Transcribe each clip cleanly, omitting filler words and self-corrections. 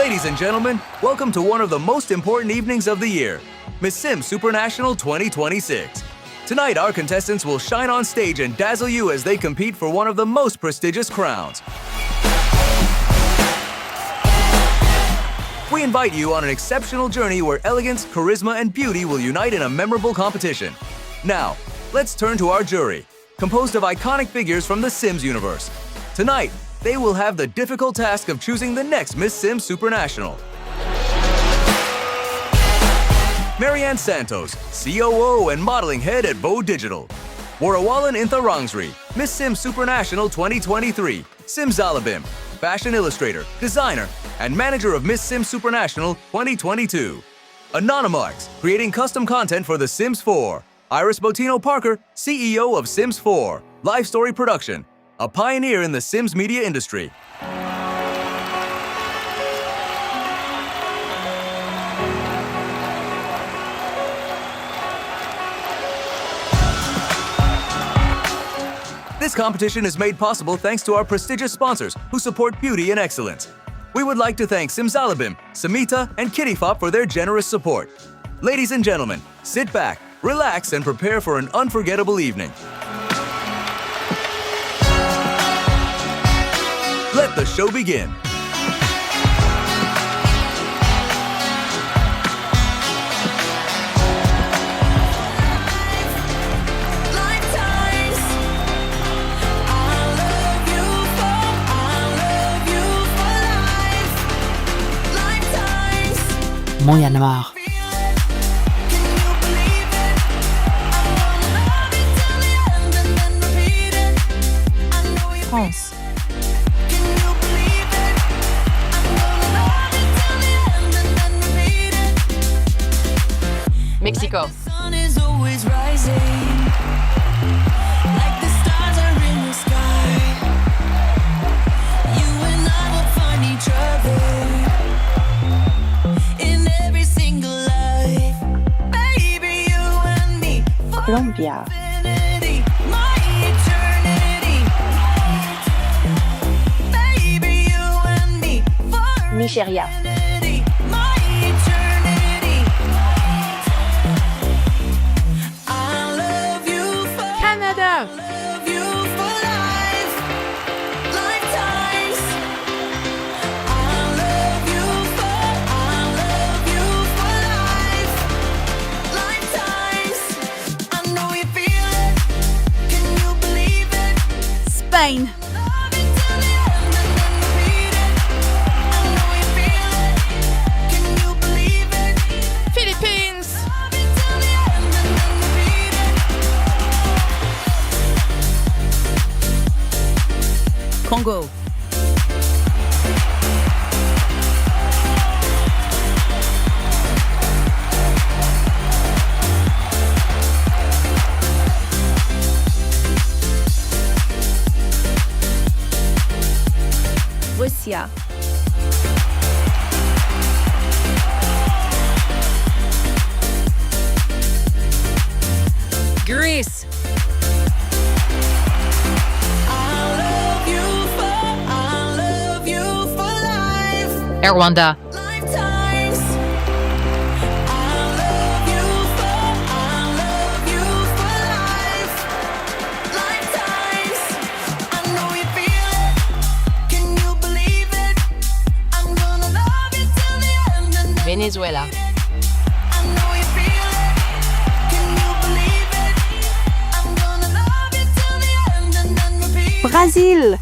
Ladies and gentlemen, welcome to one of the most important evenings of the year, Miss Sims Supranational 2026. Tonight, our contestants will shine on stage and dazzle you as they compete for one of the most prestigious crowns. We invite you on an exceptional journey where elegance, charisma, and beauty will unite in a memorable competition. Now, let's turn to our jury, composed of iconic figures from the Sims universe. Tonight, they will have the difficult task of choosing the next Miss Sims Supranational. Marianne Santos, COO and modeling head at Bo Digital. Warawalan Intha Rangsri, Miss Sims Supranational 2023. Simsalabim, fashion illustrator, designer, and manager of Miss Sims Supranational 2022. Anonymarks, creating custom content for The Sims 4. Iris Botino Parker, CEO of Sims 4. Life Story Production, a pioneer in the Sims media industry. This competition is made possible thanks to our prestigious sponsors who support beauty and excellence. We would like to thank Simsalabim, Samita, and Kitty Fop for their generous support. Ladies and gentlemen, sit back, relax, and prepare for an unforgettable evening. Let the show begin. Myanmar. France. Mexico. Colombia. Nigeria. Canada. Spain. Philippines. Congo. Russia. Greece. Rwanda. Venezuela. Brazil.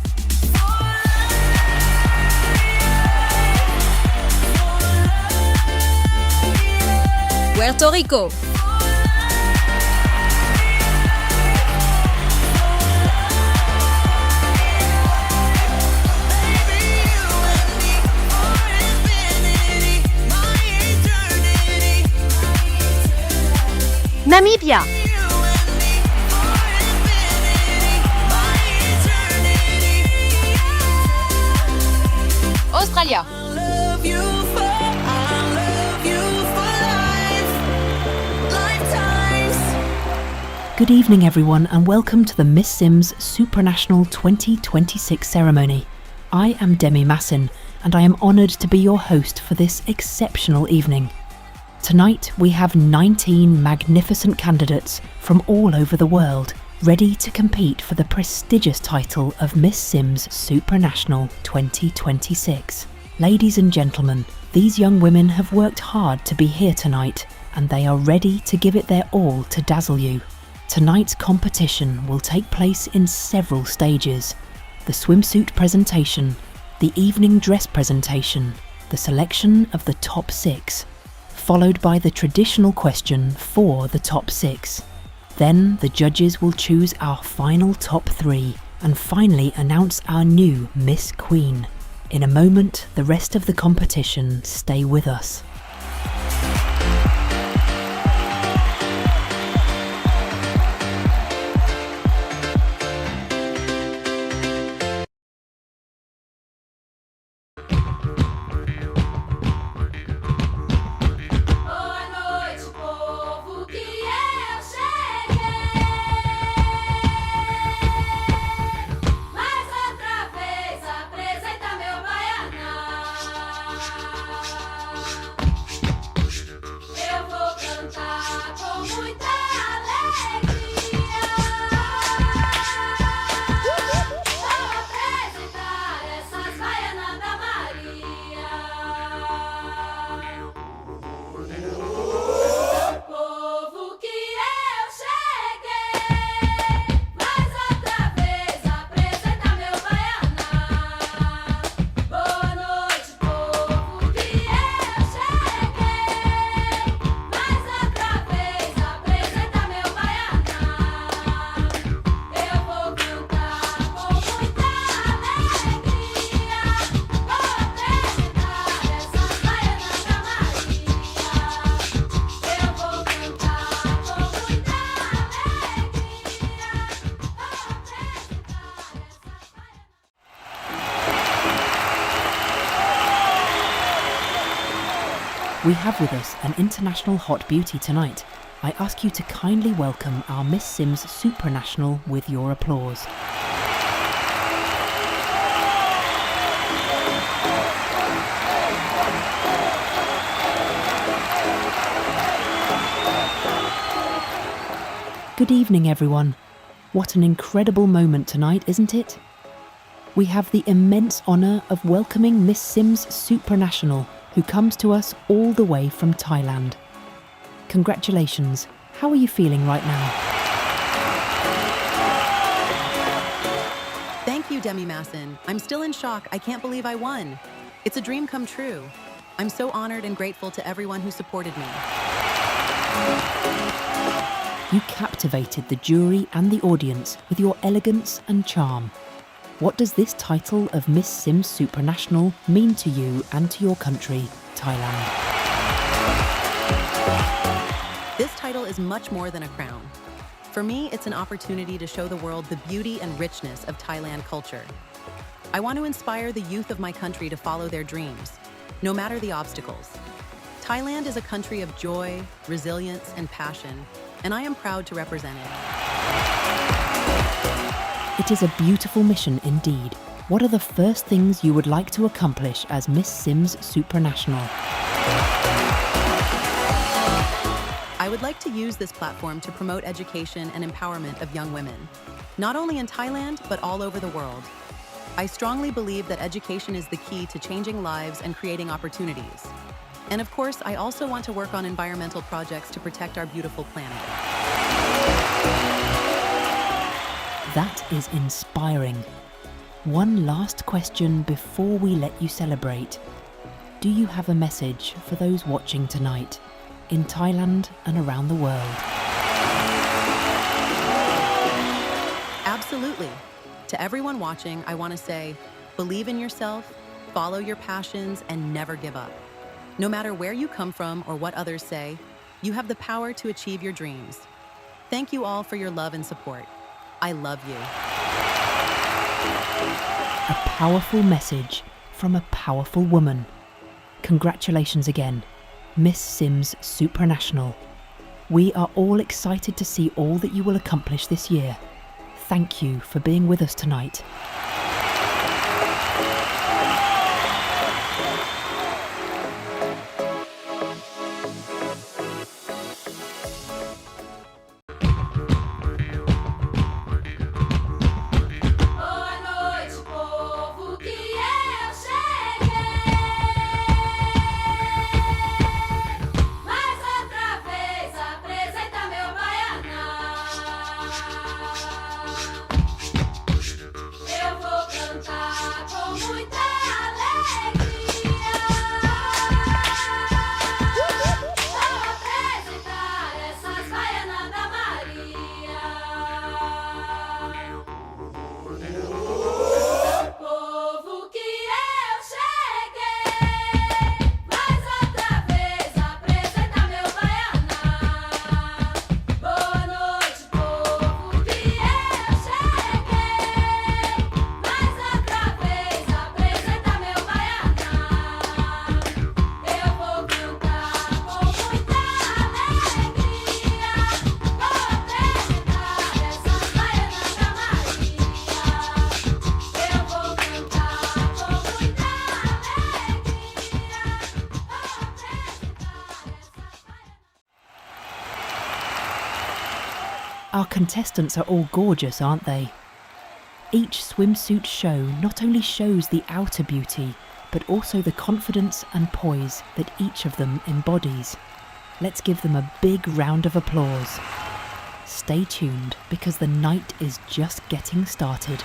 Puerto Rico. Namibia. Australia. Good evening, everyone, and welcome to the Miss Sims Supranational 2026 ceremony. I am Demi Massin, and I am honoured to be your host for this exceptional evening. Tonight we have 19 magnificent candidates from all over the world, ready to compete for the prestigious title of Miss Sims Supranational 2026. Ladies and gentlemen, these young women have worked hard to be here tonight, and they are ready to give it their all to dazzle you. Tonight's competition will take place in several stages: the swimsuit presentation, the evening dress presentation, the selection of the top 6, followed by the traditional question for the top 6. Then the judges will choose our final top 3 and finally announce our new Miss Queen. In a moment, the rest of the competition. Stay with us. We have with us an international hot beauty tonight. I ask you to kindly welcome our Miss Sims Supranational with your applause. Good evening, everyone. What an incredible moment tonight, isn't it? We have the immense honour of welcoming Miss Sims Supranational, who comes to us all the way from Thailand. Congratulations. How are you feeling right now? Thank you, Demi Massin. I'm still in shock. I can't believe I won. It's a dream come true. I'm so honored and grateful to everyone who supported me. You captivated the jury and the audience with your elegance and charm. What does this title of Miss Sims Supranational mean to you and to your country, Thailand? This title is much more than a crown. For me, it's an opportunity to show the world the beauty and richness of Thailand culture. I want to inspire the youth of my country to follow their dreams, no matter the obstacles. Thailand is a country of joy, resilience, and passion, and I am proud to represent it. It is a beautiful mission indeed. What are the first things you would like to accomplish as Miss Sims Supranational? I would like to use this platform to promote education and empowerment of young women, not only in Thailand, but all over the world. I strongly believe that education is the key to changing lives and creating opportunities. And of course, I also want to work on environmental projects to protect our beautiful planet. That is inspiring. One last question before we let you celebrate. Do you have a message for those watching tonight, in Thailand and around the world? Absolutely. To everyone watching, I want to say, believe in yourself, follow your passions, and never give up. No matter where you come from or what others say, you have the power to achieve your dreams. Thank you all for your love and support. I love you. A powerful message from a powerful woman. Congratulations again, Miss Sims Supranational. We are all excited to see all that you will accomplish this year. Thank you for being with us tonight. Our contestants are all gorgeous, aren't they? Each swimsuit show not only shows the outer beauty, but also the confidence and poise that each of them embodies. Let's give them a big round of applause. Stay tuned, because the night is just getting started.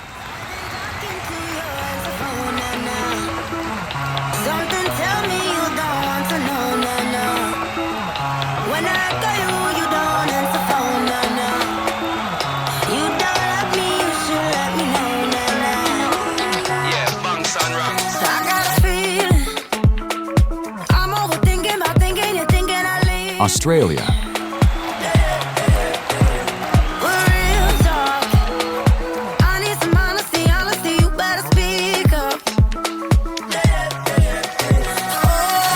Something tell me you don't want to know, no, no. When I call you, you don't answer phone, no, no. You don't love me, you should let me know, no, no. Yeah, bunks and rocks. I got a feeling I'm overthinking about thinking you're thinking I leave. Australia. We're real talk. I need some honesty, honesty, you better speak up.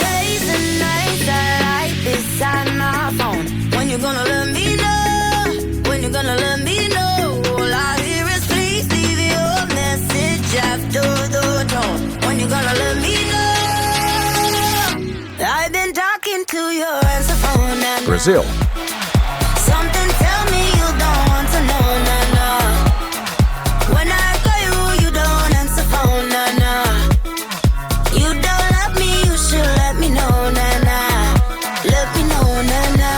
Days and nights I like beside my phone. When you gonna let me know? When you gonna let me know? All I hear is please leave your message after the tone. When you gonna let me know? I've been talking to your answer phone and Brazil. something tell me you don't want to know, no, no. When I call you, you don't answer phone, no, no. You don't love me, you should let me know, no, no. Let me know, no, no.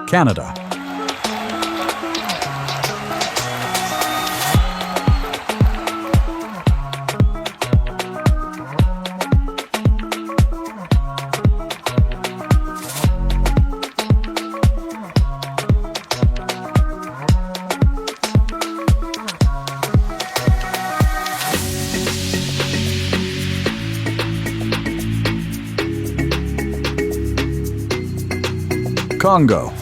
Canada. Congo.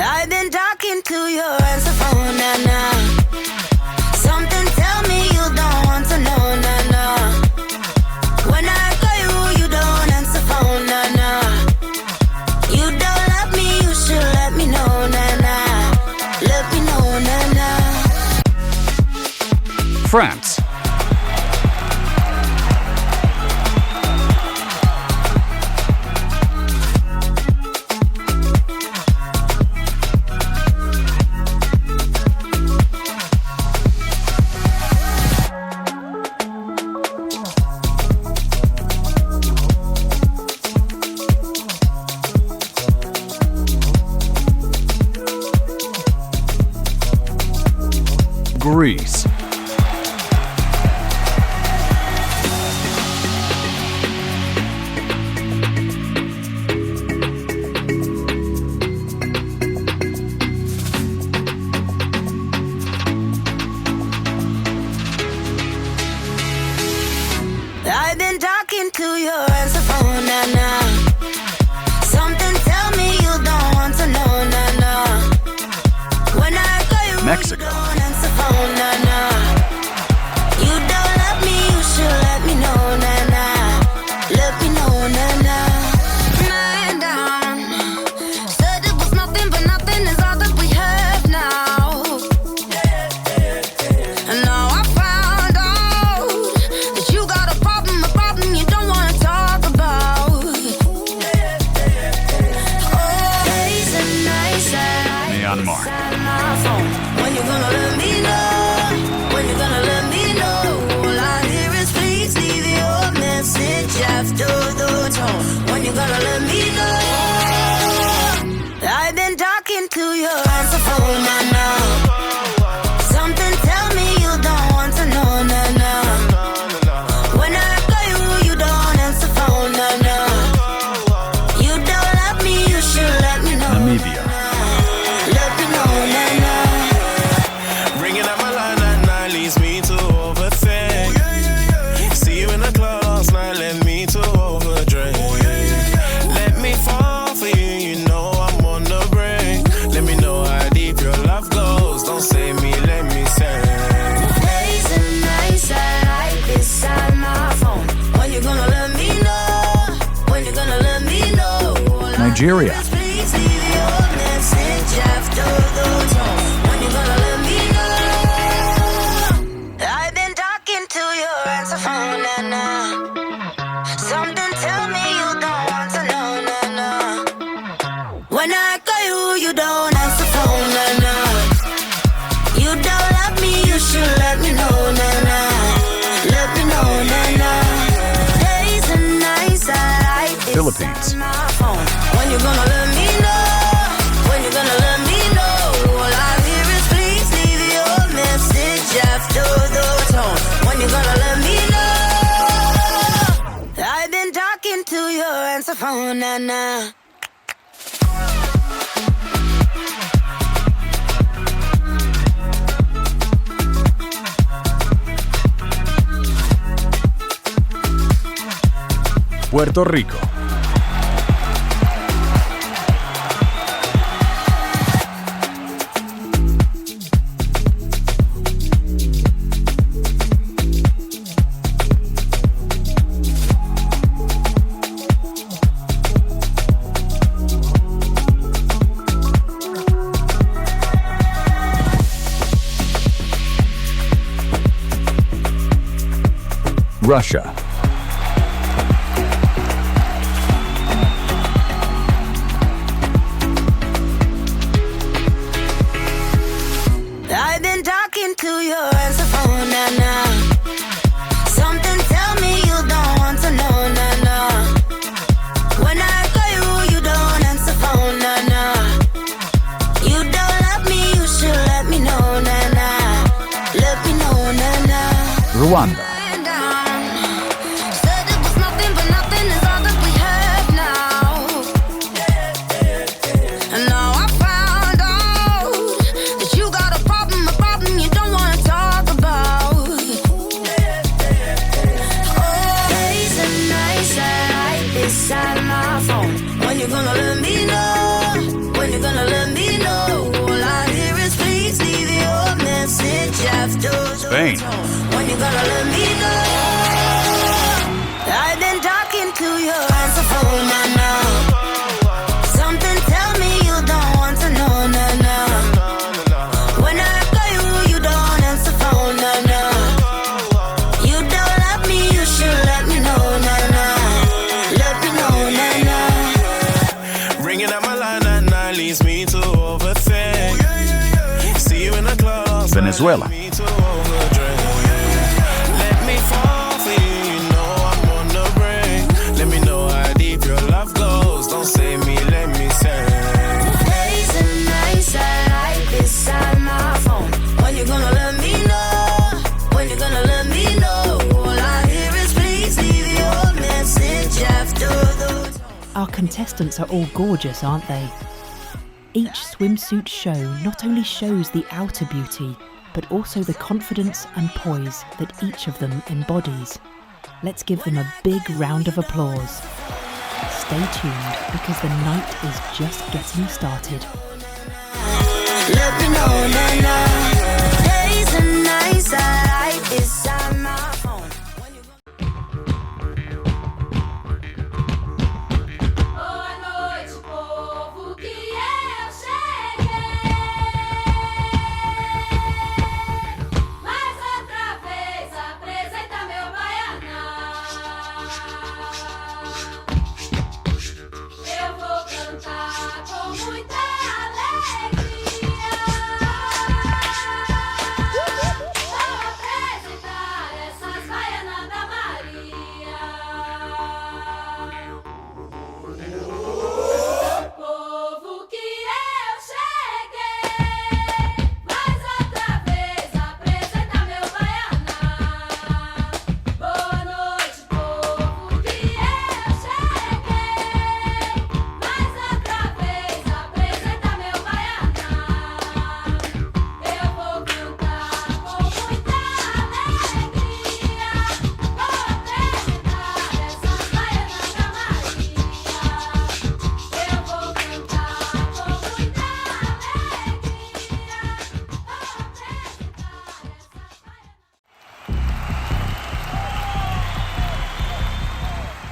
I've been talking to your answer phone, nah, nah. Something tell me you don't want to know, nah, nah. When I call you, you don't answer phone, nah, nah. You don't love me, you should let me know, nah, nah. Let me know, nah, nah. France. Greece. I've been talking to your answer phone, nah, nah. Something tell me you don't want to know, nah, nah. When I call you, Mexico. you don't answer phone, nah, nah. You don't love me, you should let me know, nah, nah. Let me know, nah, nah. Man down, said it was nothing, but nothing is all that we have now. And now I found out that you got a problem you don't wanna talk about. Nigeria. Please leave your message after the tone. When you gonna let me know? I've been talking to your answer phone, nah. Something tell me you don't want to know, nah. When I call you, you don't answer phone, nah. You don't love me, you should let me know, nah. Let me know, nah. Days and nights I like this Philippines. on my phone. When you gonna let me know? When you gonna let me know? All I hear is please leave your message after the tone. When you gonna let me know? I've been talking to your answer phone, nah. Puerto Rico. Russia. I've been talking to your answer phone, nah. Something tell me you don't want to know, nah. When I call you, you don't answer phone, nah. You don't love me, you should let me know, nah. Let me know, nah. Rwanda. Said it was nothing, but nothing is all that we have now. And now I found out that you got a problem you don't want to talk about. Oh, days and nights I like this on my phone. When you gonna let me know? When you gonna let me know? All I hear is please leave your message after Spain. the tone. When you gonna let me know? I've been talking to your answer phone, nah. Something tell me you don't want to know, nah. When I call you, you don't answer phone, nah. You don't love me, you should let me know, nah. Let me know, nah. Ringing out my line at night leads me to overthink. See you in the club. Venezuela. Me to overdrink. Let me fall for you, you know I'm on the brink. Let me know how deep your love goes. Don't save me, let me sing. Days and nights I like this on my phone. When you gonna let me know? When you gonna let me know? All I hear is please leave your message after the tone. Our contestants are all gorgeous, aren't they? Each swimsuit show not only shows the outer beauty, but also the confidence and poise that each of them embodies. Let's give them a big round of applause. Stay tuned because the night is just getting started. Let me know, nah. Days and nights I like this on my phone. When you Boa noite, povo, que eu cheguei. Mais outra vez apresenta meu baianá. Eu vou cantar com muita alegria. Sou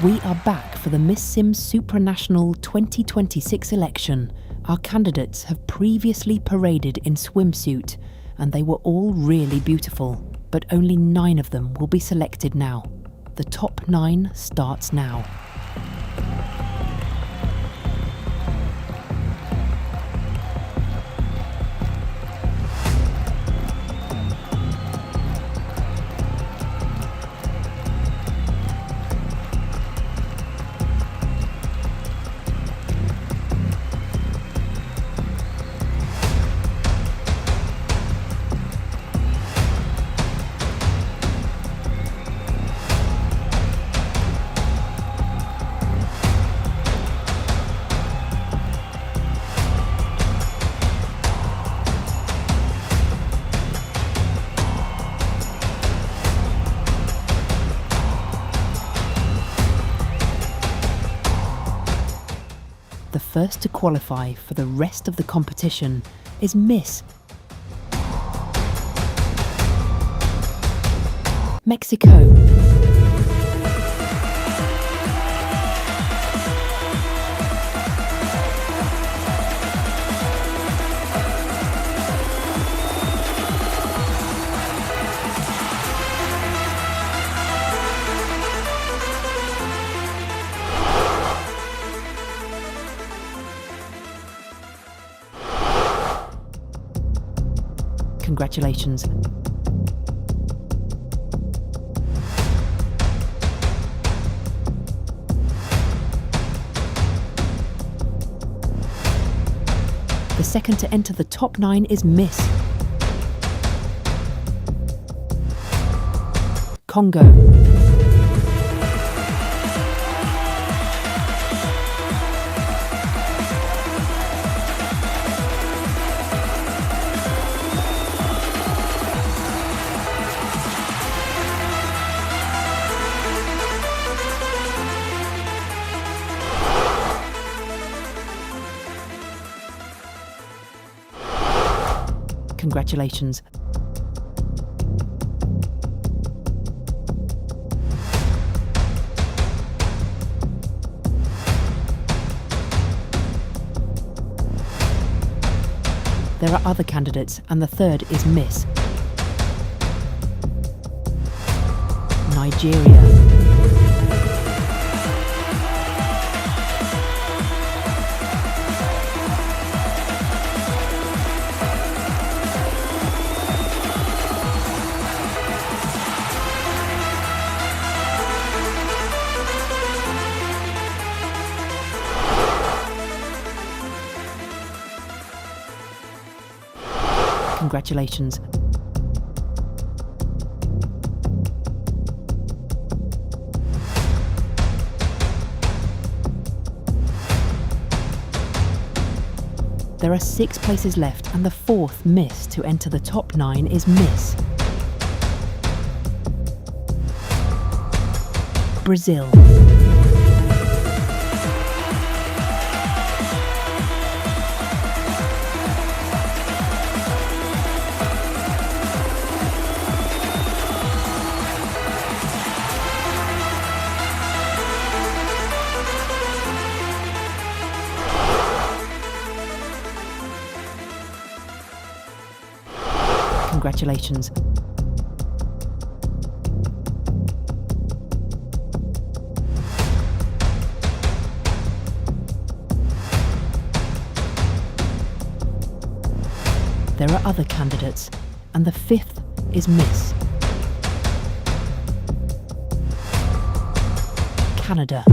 We are back for the Miss Sims Supranational 2026 election. Our candidates have previously paraded in swimsuit, and they were all really beautiful, but only 9 of them will be selected now. The top 9 starts now. The first to qualify for the rest of the competition is Miss Mexico. Congratulations. The second to enter the top 9 is Miss Congo. Congratulations. There are other candidates, and the third is Miss Nigeria. Congratulations. There are 6 places left, and the 4th Miss to enter the top 9 is Miss Brazil. Congratulations. There are other candidates, and the 5th is Miss Canada.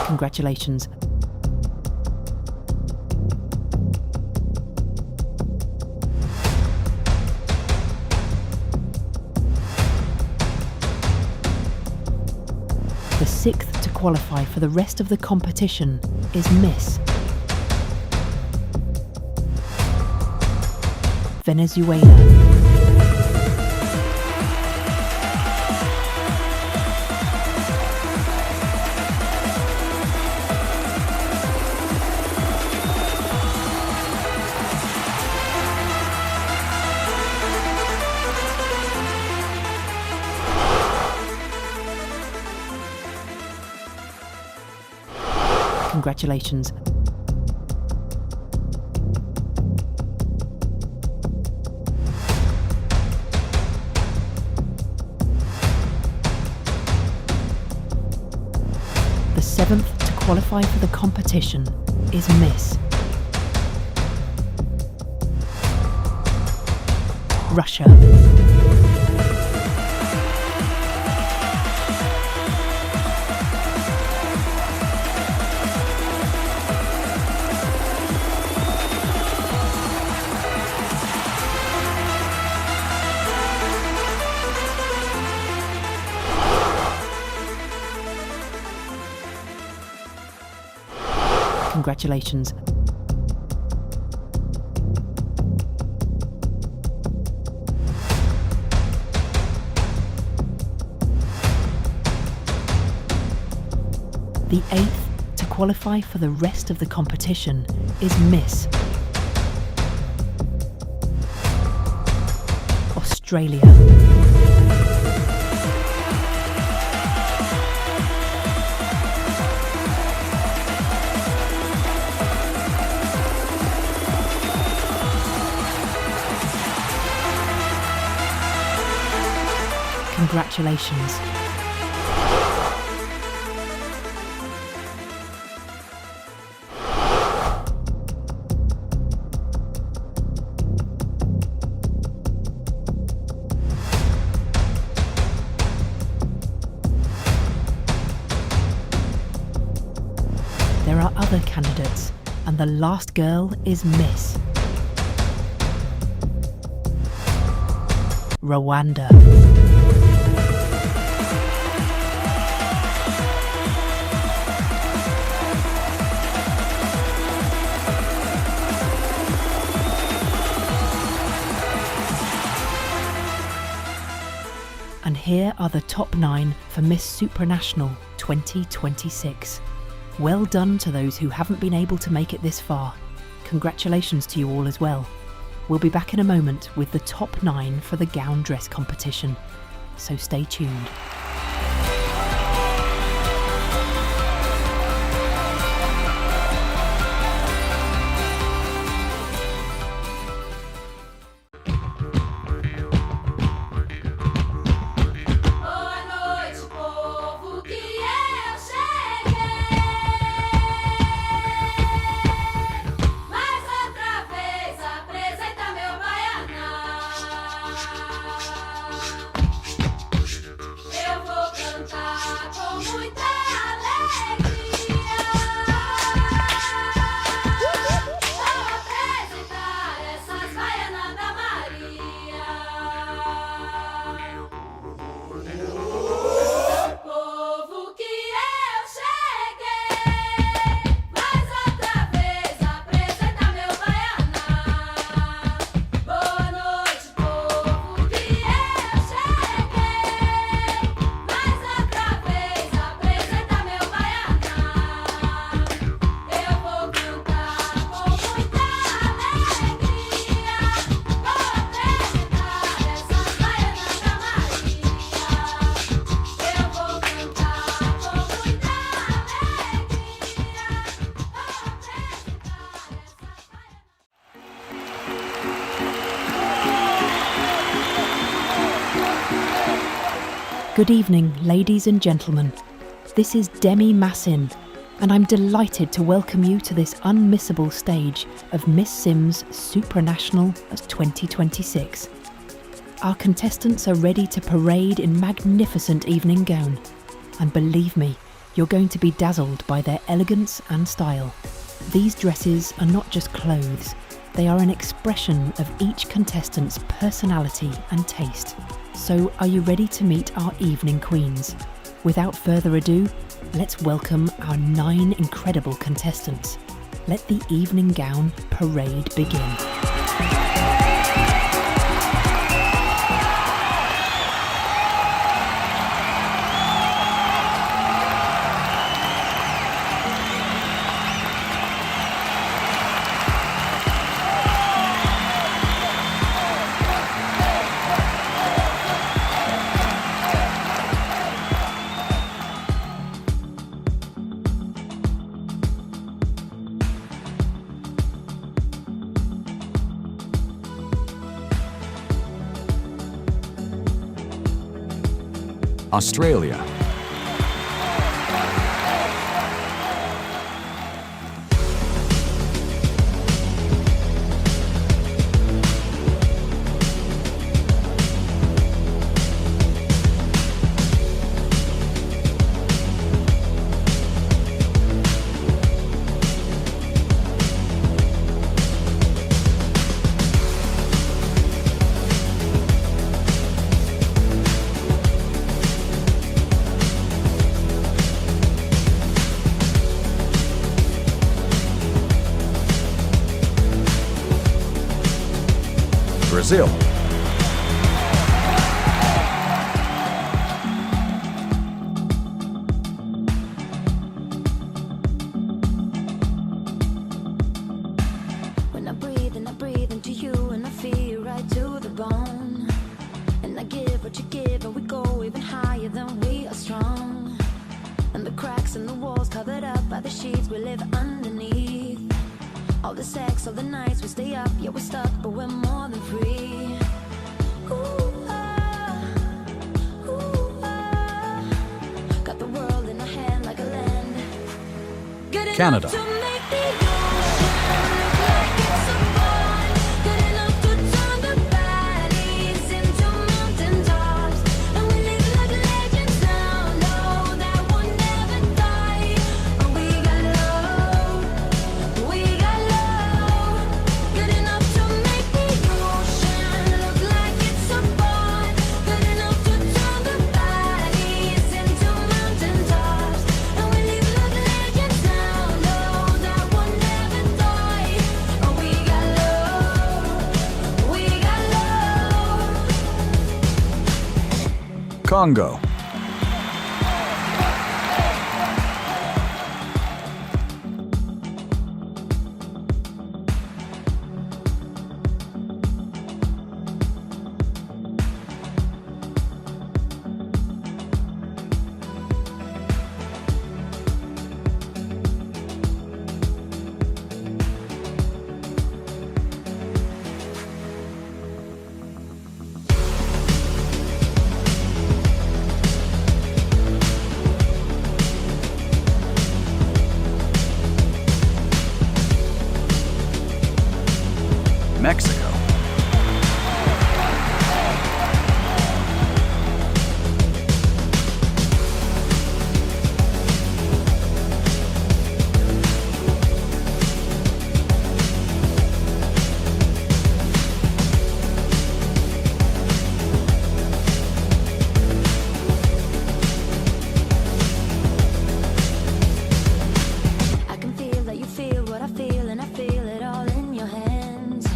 Congratulations. The 6th to qualify for the rest of the competition is Miss Venezuela. Congratulations. The seventh to qualify for the competition is Miss Russia. Congratulations. The eighth to qualify for the rest of the competition is Miss Australia. Congratulations. There are other candidates, and the last girl is Miss Rwanda. And here are the top 9 for Miss Supranational 2026. Well done to those who haven't been able to make it this far. Congratulations to you all as well. We'll be back in a moment with the top 9 for the gown dress competition, so stay tuned. Boa noite, povo, que eu cheguei. Mais outra vez apresenta meu baianão. Eu vou cantar com muita alegria. Vou apresentar essas baianas da Maria. Povo que eu cheguei, mais outra vez apresenta meu baianão. Boa noite, povo que eu cheguei, mais outra vez apresenta meu baianão. Eu vou cantar com muita alegria, vou apresentar essas baianas da Maria. Eu vou cantar com muita alegria, vou apresentar essas baianas. Good evening, ladies and gentlemen. This is Demi Massin, and I'm delighted to welcome you to this unmissable stage of Miss Sims Supranational 2026. Our contestants are ready to parade in magnificent evening gown, and believe me, you're going to be dazzled by their elegance and style. These dresses are not just clothes, they are an expression of each contestant's personality and taste. So are you ready to meet our evening queens? Without further ado, let's welcome our 9 incredible contestants. Let the evening gown parade begin. Australia. Brazil. When I breathe into you, and I feel right to the bone. And I give what you give, and we go even higher than we are strong. And the cracks in the walls covered up by the sheets we live underneath. All the sex, all the nights we stay up, yeah, we're stuck, but we're more than free. Ooh, got the world in our hand like a land. Good enough Canada. to make the ocean look like it's a pond. Good enough to turn the valleys into mountain tops. And we live like legends now, know that we'll never die. And we got love, we got love. Good enough to make the ocean look like it's a pond. Good enough to turn the valleys into mountain tops. And we live like legends now, know that we'll never die. And we got love, we got love. Congo. Mexico. I can feel that you feel what I feel, and I feel it all in your hands.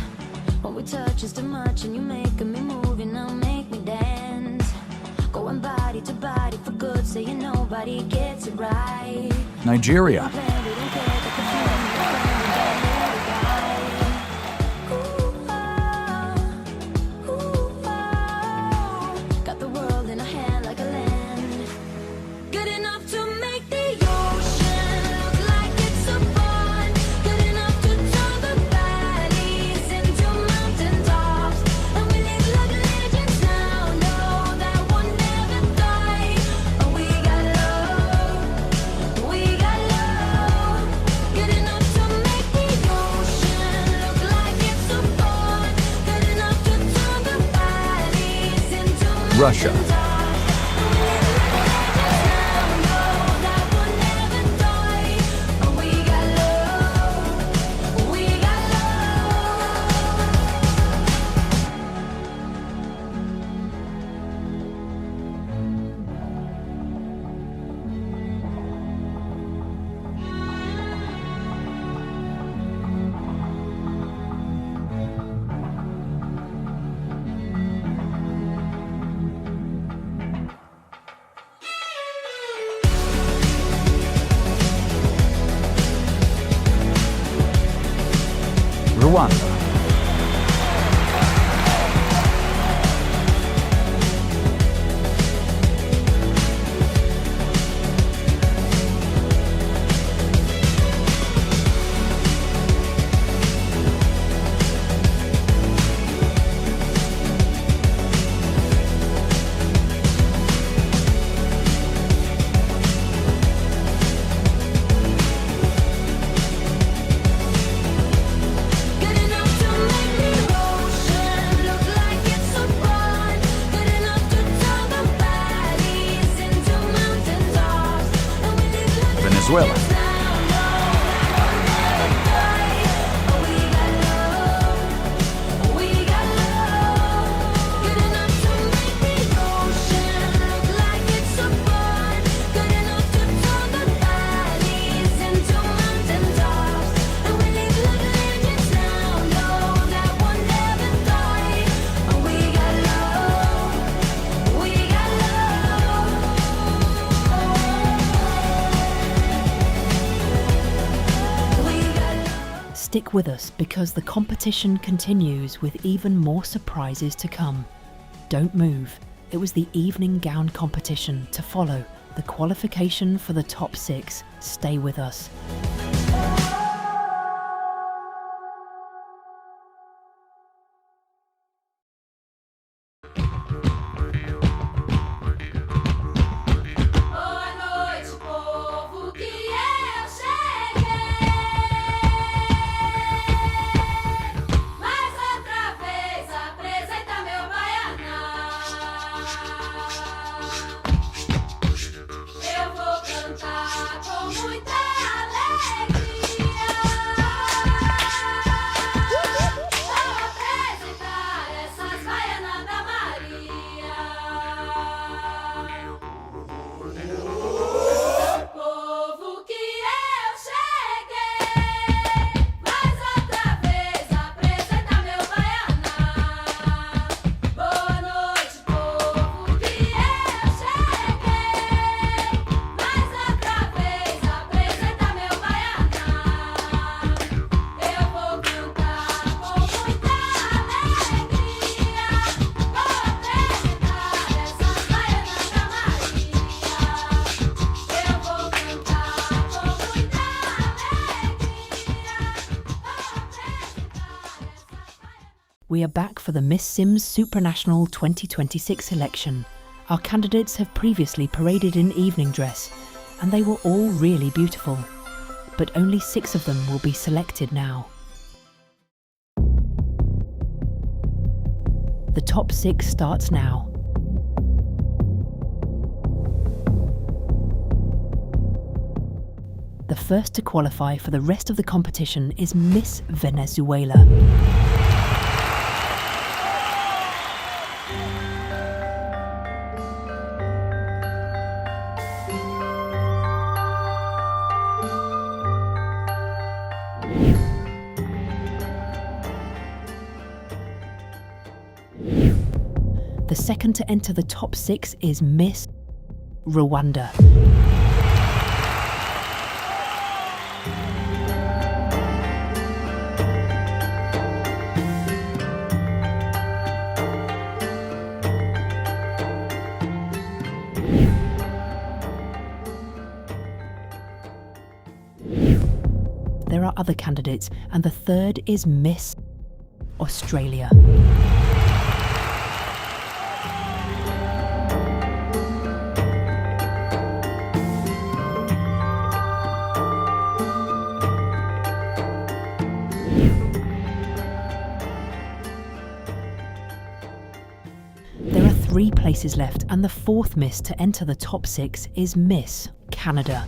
When we touch is too much, and you making me move, you now make me dance. Going body to body for good, saying nobody gets it right. Nigeria. We don't care, got the feeling, we're friends, we got the world in our hand like a land. Good enough to make the ocean look like it's a pond. Good enough to turn the valleys into mountain tops. And we live like legends now, know that we'll never die. And we got love, we got love. Good enough to make the ocean look like it's a pond. Good enough to turn the valleys into mountain Russia. tops. Rwanda. Venezuela. Stick with us because the competition continues with even more surprises to come. Don't move. It was the evening gown competition to follow, the qualification for the top 6. Stay with us. Boa noite, povo, que eu cheguei. Mais outra vez apresenta meu baianá. Eu vou cantar com muita alegria. Vou apresentar essas baianas da Maria. Povo que eu cheguei, mais outra vez apresenta meu baianá. Boa noite, povo que eu cheguei, mais outra vez apresenta meu baianá. Eu vou cantar com muita alegria, vou apresentar essas baianas da Maria. Eu vou cantar com muita alegria. We are back for the Miss Sims Supranational 2026 election. Our candidates have previously paraded in evening dress, and they were all really beautiful. But only 6 of them will be selected now. The top 6 starts now. The first to qualify for the rest of the competition is Miss Venezuela. The second to enter the top 6 is Miss Rwanda. There are other candidates, and the third is Miss Australia. There are 3 places left, and the 4th Miss to enter the top 6 is Miss Canada.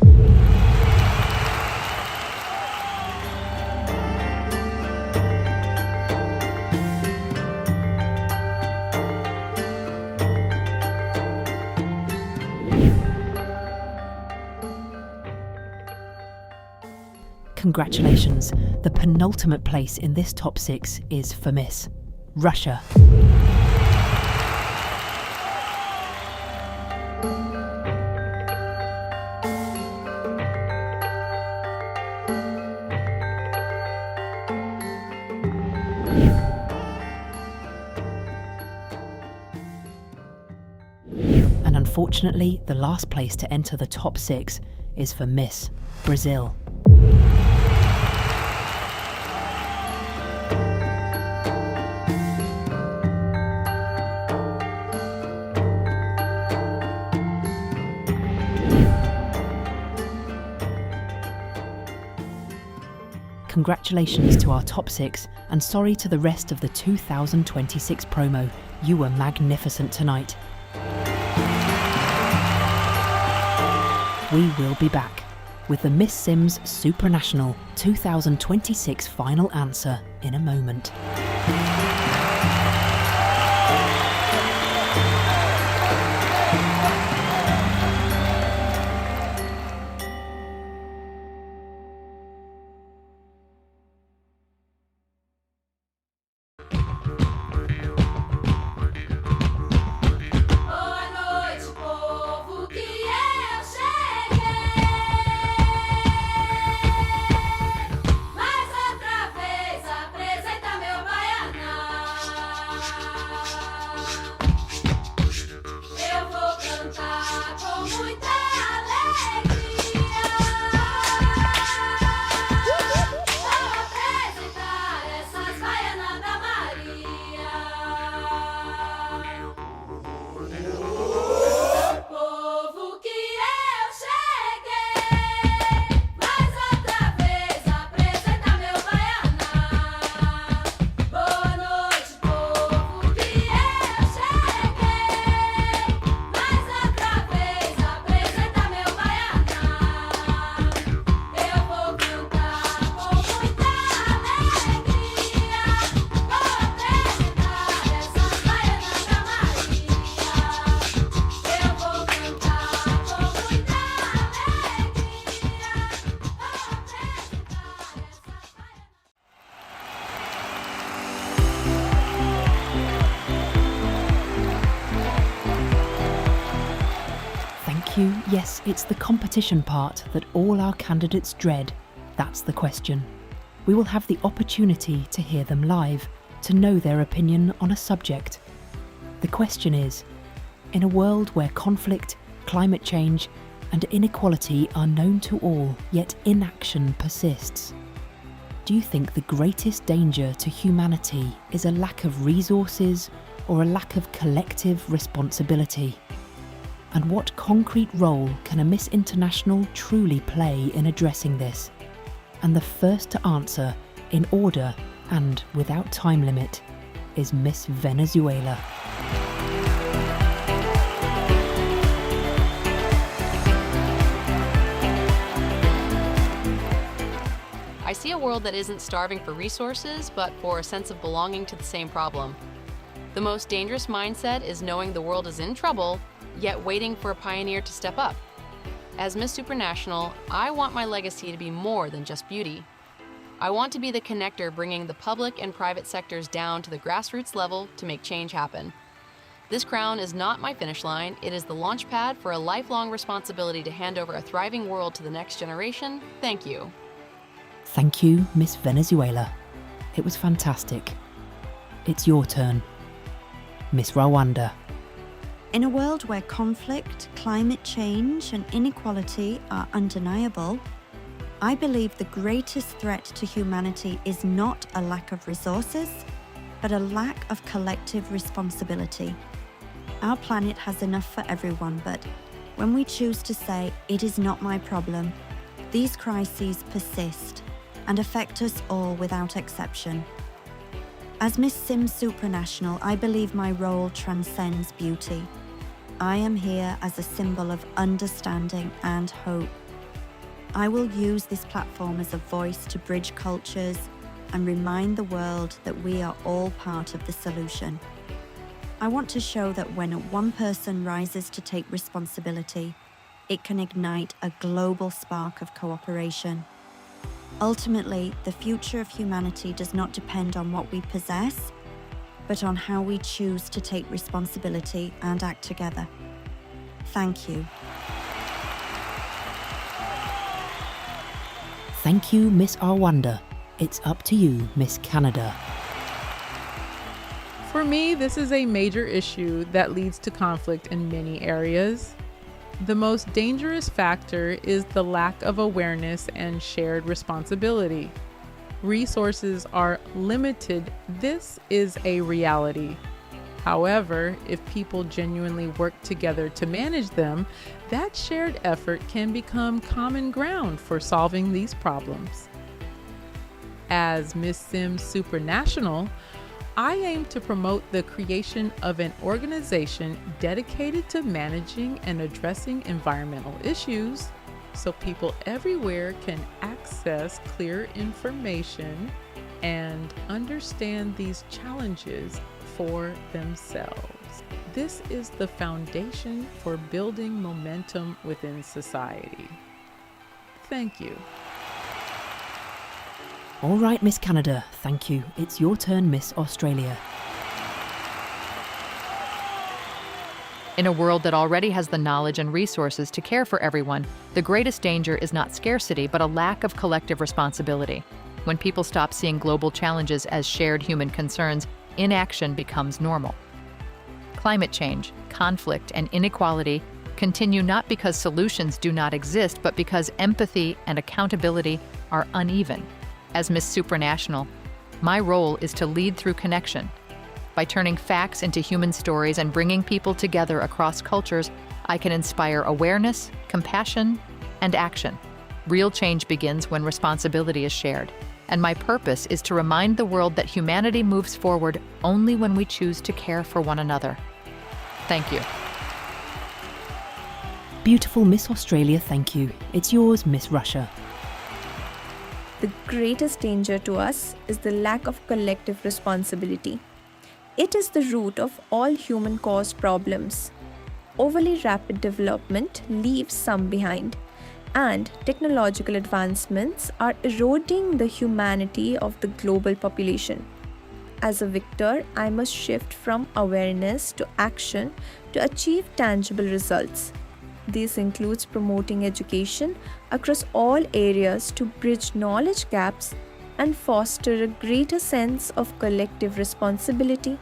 Congratulations, the penultimate place in this top 6 is for Miss Russia. And unfortunately, the last place to enter the top 6 is for Miss Brazil. Congratulations to our top 6, and sorry to the rest of the 2026 promo. You were magnificent tonight. We will be back. with the Miss Sims Supranational 2026 final answer in a moment. Boa noite, povo, que eu cheguei. Mais outra vez apresenta meu baianão. Eu vou cantar com muita alegria. Vou apresentar essas baianas da Maria. Povo que eu cheguei, mais outra vez apresenta meu baianá. Boa noite, povo que eu cheguei, mais outra vez apresenta meu baianá. Eu vou cantar com muita alegria, vou apresentar essas baianas da Maria. Eu vou cantar com muita alegria. Vou apresentar essas baianas. Thank you. Yes, it's the competition part that all our candidates dread. That's the question. We will have the opportunity to hear them live, to know their opinion on a subject. The question is, in a world where conflict, climate change, and inequality are known to all, yet inaction persists, do you think the greatest danger to humanity is a lack of resources or a lack of collective responsibility? And what concrete role can a Miss International truly play in addressing this? And the first to answer, in order and without time limit, is Miss Venezuela. I see a world that isn't starving for resources, but for a sense of belonging to the same problem. The most dangerous mindset is knowing the world is in trouble, yet waiting for a pioneer to step up. As Miss Supranational, I want my legacy to be more than just beauty. I want to be the connector bringing the public and private sectors down to the grassroots level to make change happen. This crown is not my finish line, it is the launch pad for a lifelong responsibility to hand over a thriving world to the next generation. Thank you. Thank you, Miss Venezuela. It was fantastic. It's your turn. Miss Rwanda. In a world where conflict, climate change, and inequality are undeniable, I believe the greatest threat to humanity is not a lack of resources, but a lack of collective responsibility. Our planet has enough for everyone, but when we choose to say, "It is not my problem," these crises persist and affect us all without exception. As Miss Sims Supranational, I believe my role transcends beauty. I am here as a symbol of understanding and hope. I will use this platform as a voice to bridge cultures and remind the world that we are all part of the solution. I want to show that when one person rises to take responsibility, it can ignite a global spark of cooperation. Ultimately, the future of humanity does not depend on what we possess, but on how we choose to take responsibility and act together. Thank you. Thank you, Miss Rwanda. It's up to you, Miss Canada. For me, this is a major issue that leads to conflict in many areas. The most dangerous factor is the lack of awareness and shared responsibility. Resources are limited. This is a reality. However, if people genuinely work together to manage them, that shared effort can become common ground for solving these problems. As Miss Sims Supranational, I aim to promote the creation of an organization dedicated to managing and addressing environmental issues, so people everywhere can access clear information and understand these challenges for themselves. This is the foundation for building momentum within society. Thank you. All right, Miss Canada, thank you. It's your turn, Miss Australia. In a world that already has the knowledge and resources to care for everyone, the greatest danger is not scarcity, but a lack of collective responsibility. When people stop seeing global challenges as shared human concerns, inaction becomes normal. Climate change, conflict, and inequality continue not because solutions do not exist, but because empathy and accountability are uneven. As Miss Supranational, my role is to lead through connection. By turning facts into human stories and bringing people together across cultures, I can inspire awareness, compassion, and action. Real change begins when responsibility is shared, and my purpose is to remind the world that humanity moves forward only when we choose to care for one another. Thank you. Beautiful Miss Australia, thank you. It's yours, Miss Russia. The greatest danger to us is the lack of collective responsibility. It is the root of all human-caused problems. Overly rapid development leaves some behind, and technological advancements are eroding the humanity of the global population. As a victor, I must shift from awareness to action to achieve tangible results. This includes promoting education across all areas to bridge knowledge gaps and foster a greater sense of collective responsibility.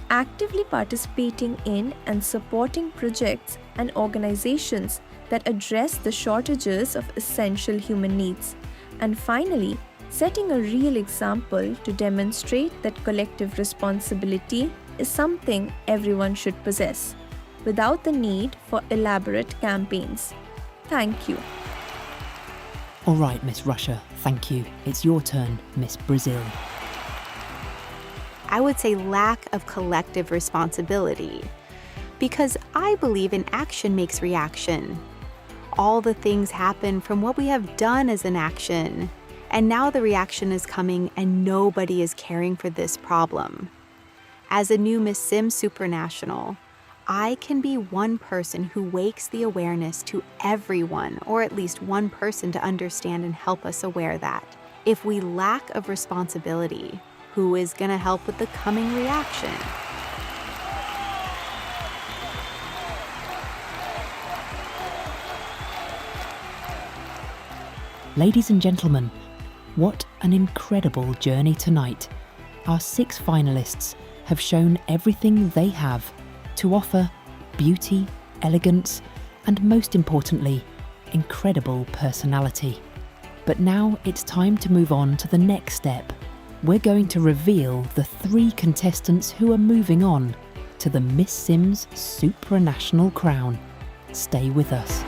Actively participating in and supporting projects and organizations that address the shortages of essential human needs. And finally, setting a real example to demonstrate that collective responsibility is something everyone should possess, without the need for elaborate campaigns. Thank you. All right, Miss Russia, thank you. It's your turn, Miss Brazil. I would say lack of collective responsibility, because I believe in action makes reaction. All the things happen from what we have done as an action, and now the reaction is coming and nobody is caring for this problem. As a new Miss Sim Supranational, I can be one person who wakes the awareness to everyone, or at least one person to understand and help us aware that if we lack of responsibility, who is going to help with the coming reaction? Ladies and gentlemen, what an incredible journey tonight. Our 6 finalists have shown everything they have to offer beauty, elegance, and most importantly, incredible personality. But now it's time to move on to the next step. We're going to reveal the 3 contestants who are moving on to the Miss Sims Supranational crown. Stay with us.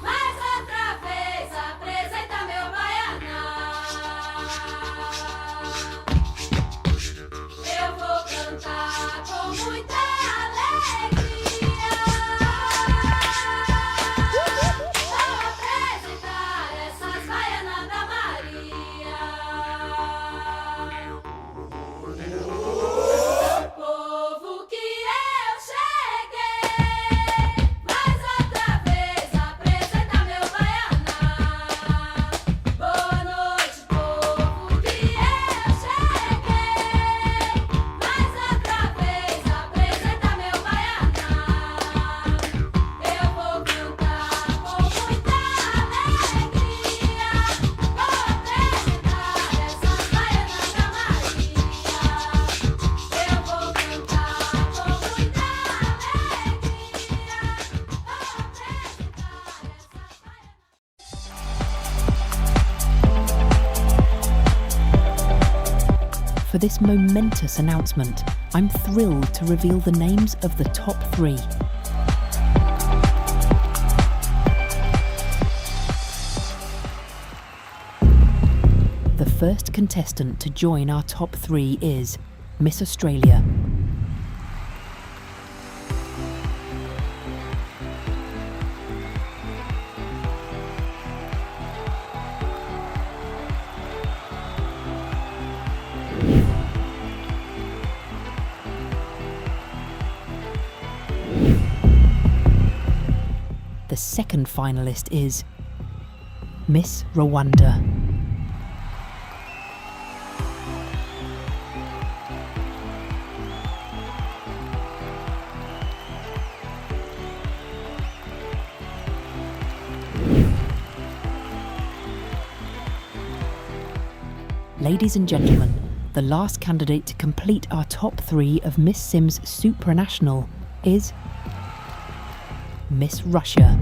Mais outra vez apresenta meu For this momentous announcement, I'm thrilled to reveal the names of the top 3. The first contestant to join our top 3 is Miss Australia. The second finalist is Miss Rwanda. Ladies and gentlemen, the last candidate to complete our top 3 of Miss Sims Supranational is Miss Russia.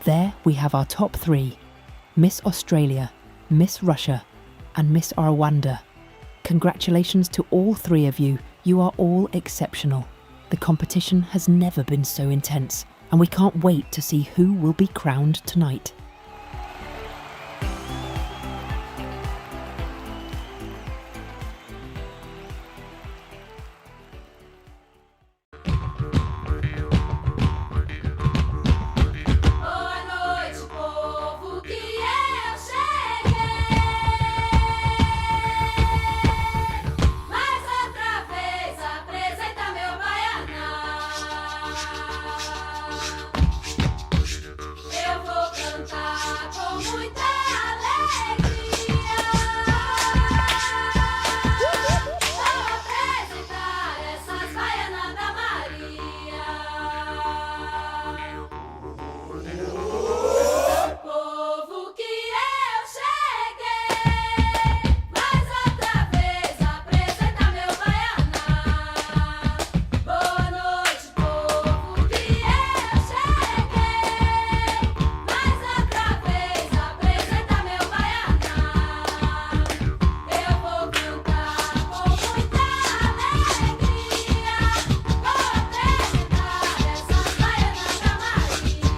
There we have our top 3, Miss Australia, Miss Russia and Miss Rwanda. Congratulations to all 3 of you. You are all exceptional. The competition has never been so intense, and we can't wait to see who will be crowned tonight. Boa noite, povo, que eu cheguei. Mais outra vez apresenta meu baianá. Eu vou cantar com muita alegria. Vou apresentar essas baianas da Maria. Povo que eu cheguei, mais outra vez apresenta meu baianá. Boa noite, povo que eu cheguei, mais outra vez apresenta meu baianá. Eu vou cantar com muita alegria, vou apresentar essas baianas da Maria.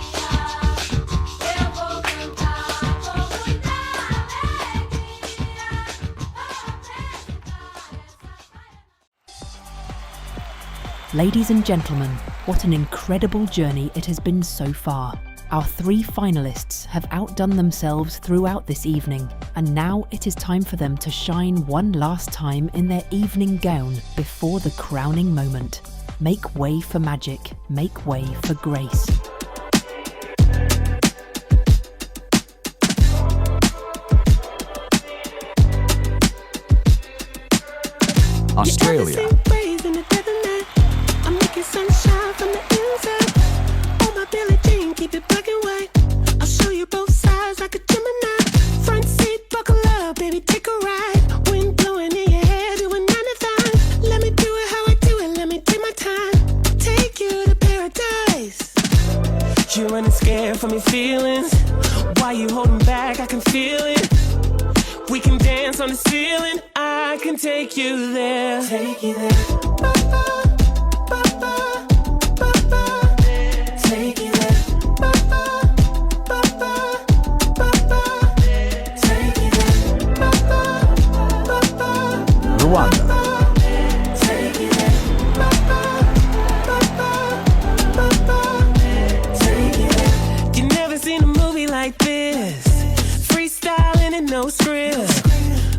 Eu vou cantar com muita alegria, vou apresentar essas baianas. Ladies and gentlemen, what an incredible journey it has been so far. Our 3 finalists have outdone themselves throughout this evening, and now it is time for them to shine one last time in their evening gown before the crowning moment. Make way for magic, make way for grace. Australia. I'm making sunshine from the inside. On my Billie Jean, keep it black and white. I'll show you both sides like a Gemini. Front seat, buckle up, baby, take a ride. Wind blowing in your hair, doing 95. Let me do it how I do it, let me take my time. Take you to paradise. You're running scared from your feelings. Why you holding back? I can feel it. We can dance on the ceiling. I can take you there. Take you there. Take you there. Take you there. Rwanda. Take you there. Take you there. You never seen a movie like this. Freestyling and no script.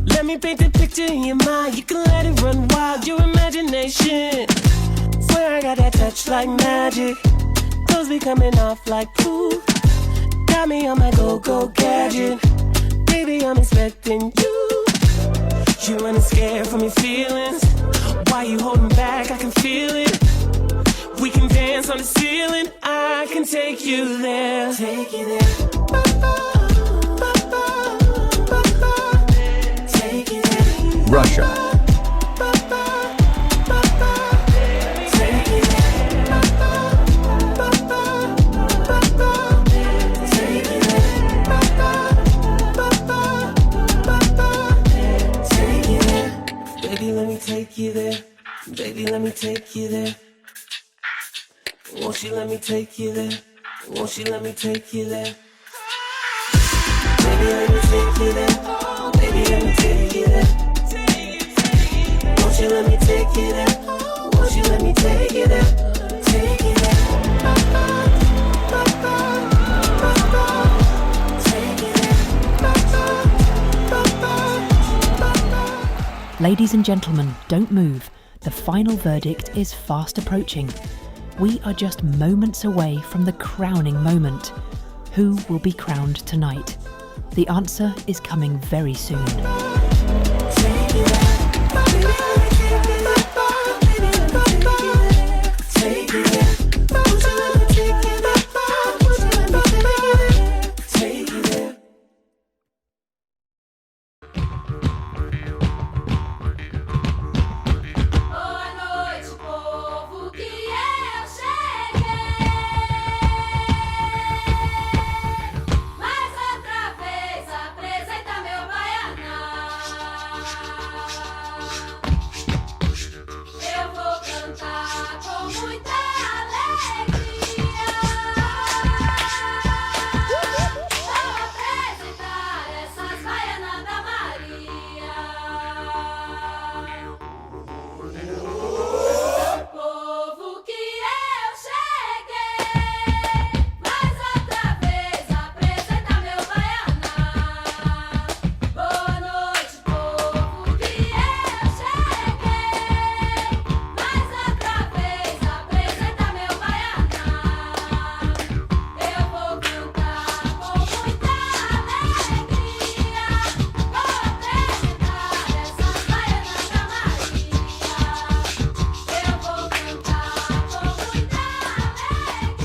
Let me paint the picture in your mind. You can let it run wild, your imagination. Swear I got that touch like magic. Clothes be coming off like poof. Got me on my go-go gadget. Baby, I'm expecting you. You running scared from your feelings. Why you holding back? I can feel it. We can dance on the ceiling. I can take you there. Take you there. Russia. Baby, let me take you there. Baby, let me take you there. Won't you let me take you there? Won't you let me take you there? Baby, let me take you there. Baby, let me take you there. Won't you let me take you there? Won't you let me take you there? Take you there. Ladies and gentlemen, don't move. The final verdict is fast approaching. We are just moments away from the crowning moment. Who will be crowned tonight? The answer is coming very soon. Boa noite, povo, que eu cheguei. Mais outra vez apresenta meu baianá. Eu vou cantar com muita alegria. Vou apresentar essas baianas da Maria. Povo que eu cheguei, mais outra vez apresenta meu baianá. Boa noite, povo que eu cheguei, mais outra vez apresenta meu baianá. Eu vou cantar com muita alegria, vou apresentar essas baianas da Maria. Eu vou cantar com muita alegria.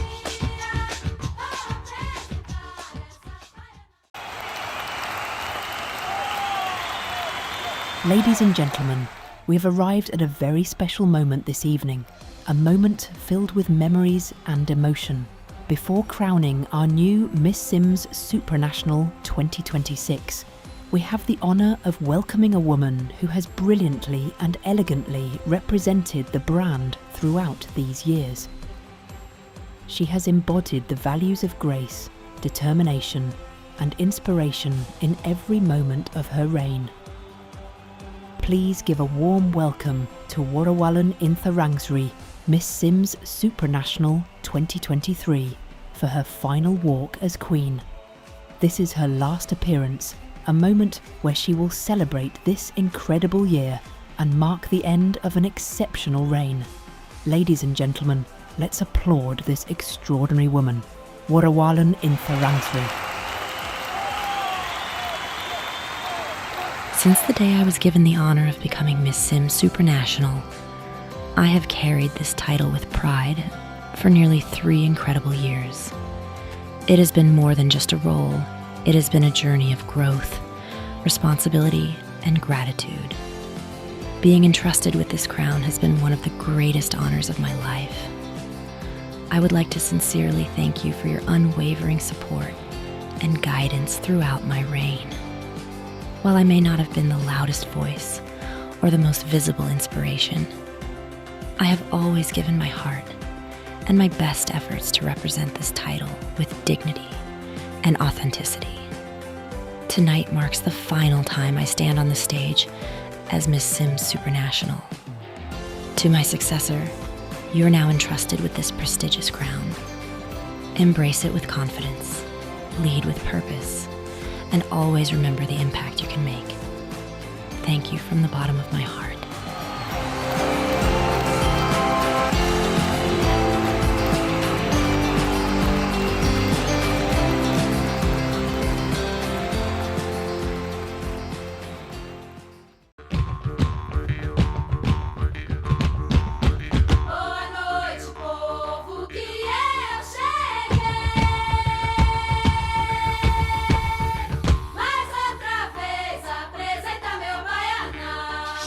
Ladies and gentlemen, we have arrived at a very special moment this evening, a moment filled with memories and emotion, before crowning our new Miss Sims Supranational 2026. We have the honour of welcoming a woman who has brilliantly and elegantly represented the brand throughout these years. She has embodied the values of grace, determination, and inspiration in every moment of her reign. Please give a warm welcome to Warrawalan Intha Miss Sims Supranational 2023 for her final walk as Queen. This is her last appearance, a moment where she will celebrate this incredible year and mark the end of an exceptional reign. Ladies and gentlemen, let's applaud this extraordinary woman, Warrawalan Intha. Since the day I was given the honor of becoming Miss Sims Supranational, I have carried this title with pride for nearly 3 incredible years. It has been more than just a role. It has been a journey of growth, responsibility, and gratitude. Being entrusted with this crown has been one of the greatest honors of my life. I would like to sincerely thank you for your unwavering support and guidance throughout my reign. While I may not have been the loudest voice or the most visible inspiration, I have always given my heart and my best efforts to represent this title with dignity and authenticity. Tonight marks the final time I stand on the stage as Miss Sims Supranational. To my successor, you are now entrusted with this prestigious crown. Embrace it with confidence, lead with purpose, and always remember the impact you can make. Thank you from the bottom of my heart. Boa noite, povo, que eu cheguei. Mais outra vez apresenta meu baianá.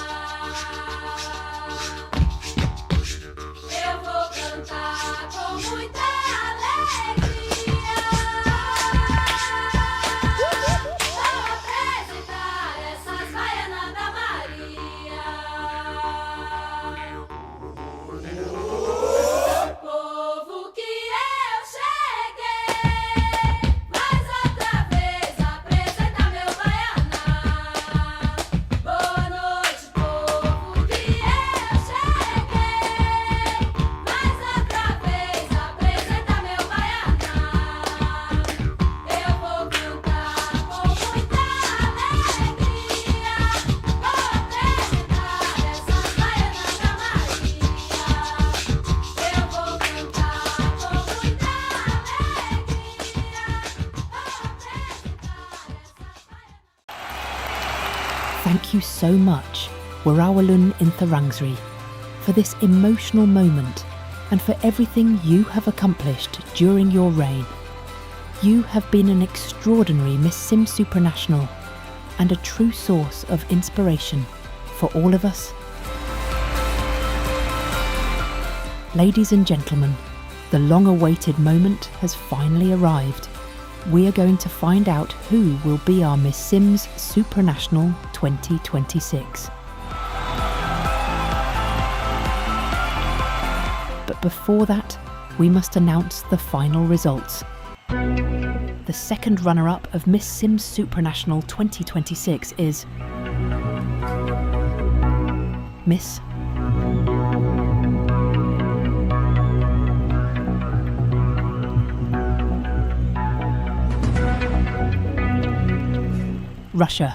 Thank you so much, Warawalun Intharungsri, for this emotional moment and for everything you have accomplished during your reign. You have been an extraordinary Miss Sim Supranational and a true source of inspiration for all of us. Ladies and gentlemen, the long-awaited moment has finally arrived. We are going to find out who will be our Miss Sims Supranational 2026. But before that, we must announce the final results. The second runner-up of Miss Sims Supranational 2026 is Miss Russia.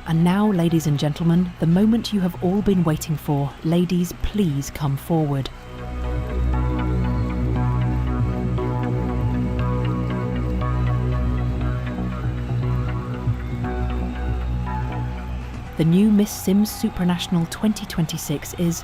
And now, ladies and gentlemen, the moment you have all been waiting for. Ladies, please come forward. The new Miss Sims Supranational 2026 is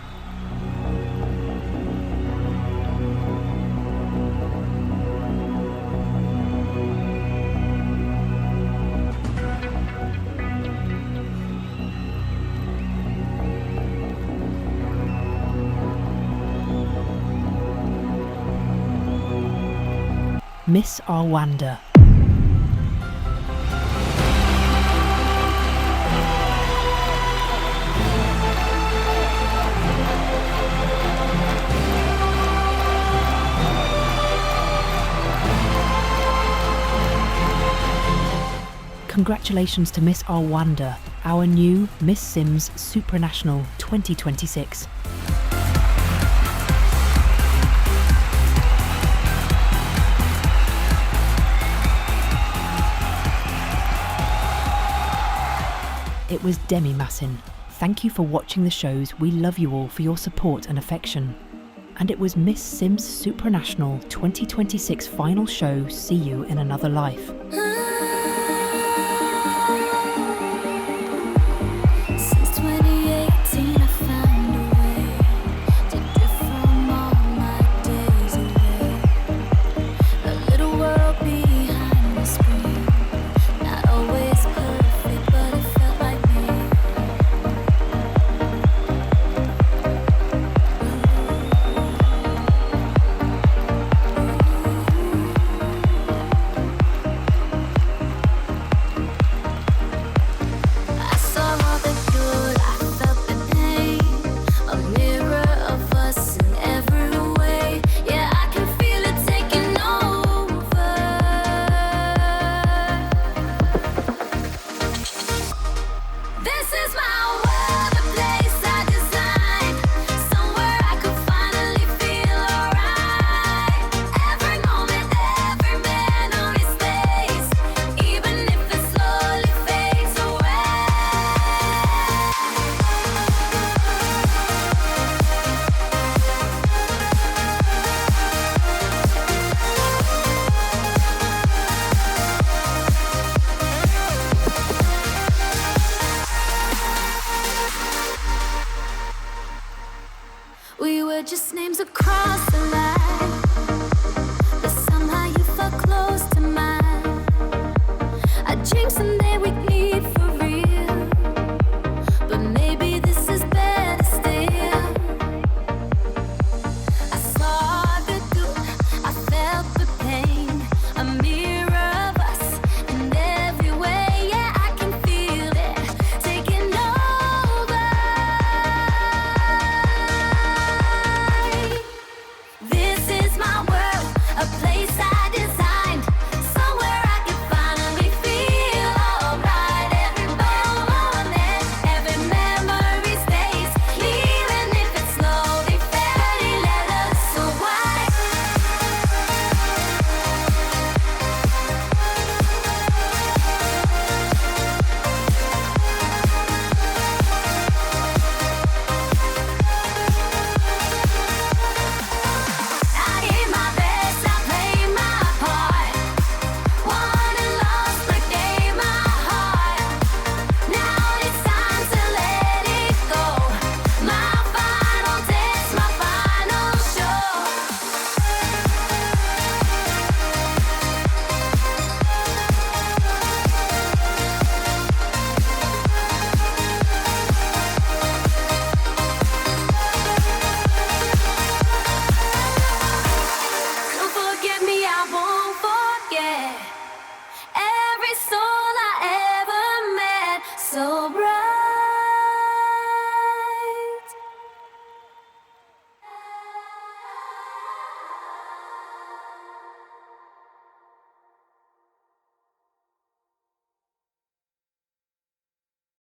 Miss Rwanda. Congratulations to Miss Rwanda, our new Miss Sims Supranational 2026. It was Demi Massin. Thank you for watching the shows. We love you all for your support and affection. And it was Miss Sims Supranational 2026 final show. See you in another life. We were just names across the line, but somehow you felt close to mine. I dreamed someday we'd